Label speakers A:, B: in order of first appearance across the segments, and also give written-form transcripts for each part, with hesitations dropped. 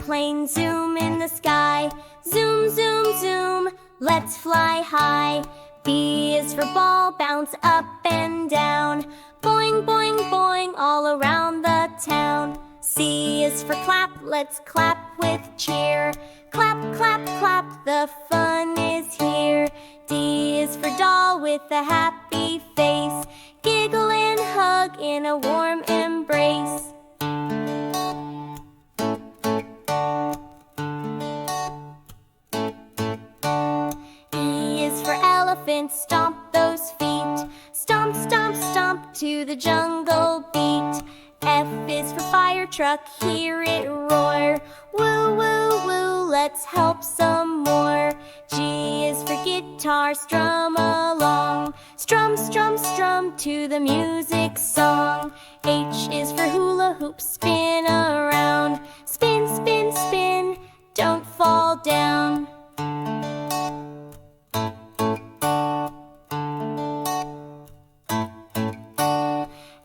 A: Airplanes zoom in the sky. Zoom, zoom, zoom, let's fly high. B is for ball, bounce up and down. Boing, boing, boing, all around the town. C is for clap, let's clap with cheer. Clap, clap, clap, the fun is here. D is for doll with a happy face. Giggle and hug in a warm embrace. E is for elephant, stomp those feet. Stomp, stomp, stomp to the jungle beat. F is for fire truck, hear it roar. Woo, woo, woo, let's help some more. G is for guitar, strum along. Strum, strum, strum to the music song. H is for hula hoop, spin around. Spin, spin, spin, don't fall down.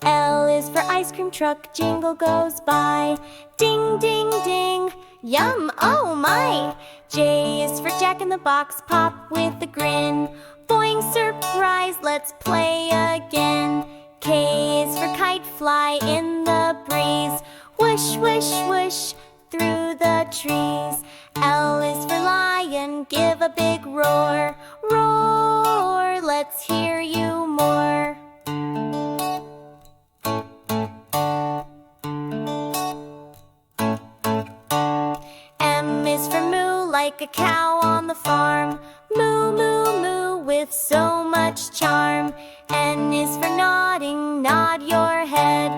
A: L is for ice cream truck, jingle goes by. Ding, ding, ding, yum, oh my. J is for Jack in the Box, pop with a grin. Boing, surprise, let's play again. K is for kite, fly in the breeze. Whoosh, whoosh, whoosh, through the trees. L is for lion, give a big roar. Roar, let's hear you more. M is for moo, like a cow on the farm. Moo, moo, moo, with so much charm. N is for nodding, nod your head.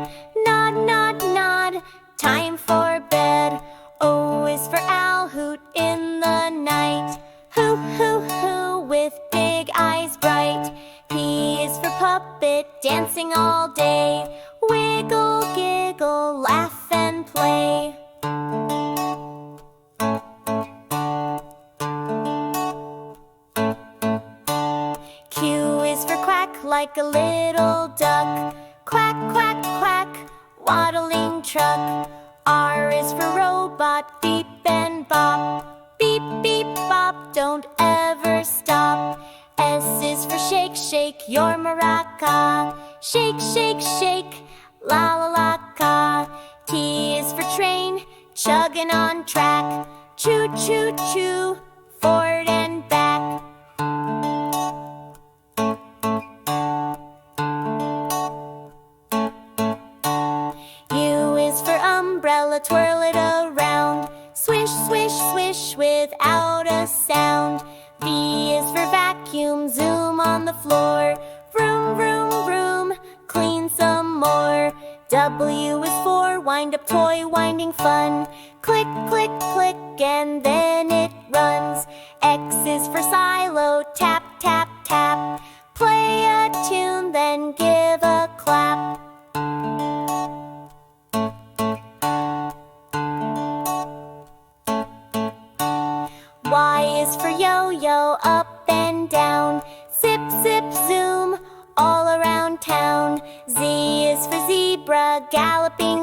A: Nod, nod, nod, time for bed. O is for owl, hoot in the night. Hoo, hoo, hoo, with big eyes bright. P is for puppet, dancing all day. Wiggle, giggle, laugh and play. Q is for quack, like a little duck. Quack, quack, quack, waddling truck. R is for robot, beep and bop. Beep, beep, bop, don't ever stop. S is for shake, shake your maraca. Shake, shake, shake, la la la ka. T is for train, chugging on track. Choo, choo, choo, forward and back. U is for umbrella, twirl it around. Swish, swish, swish without a sound. V is for vacuum, zoom on the floor. Vroom, vroom, vroom, clean some more. W is for wind up toy, winding fun. Click, click, click, and then it runs. X is for silo, tap, tap, tap. Play a tune, then give a clap. Y is for yo-yo, up and down. Zip, zip, zoom, all around town. Z is for zebra, galloping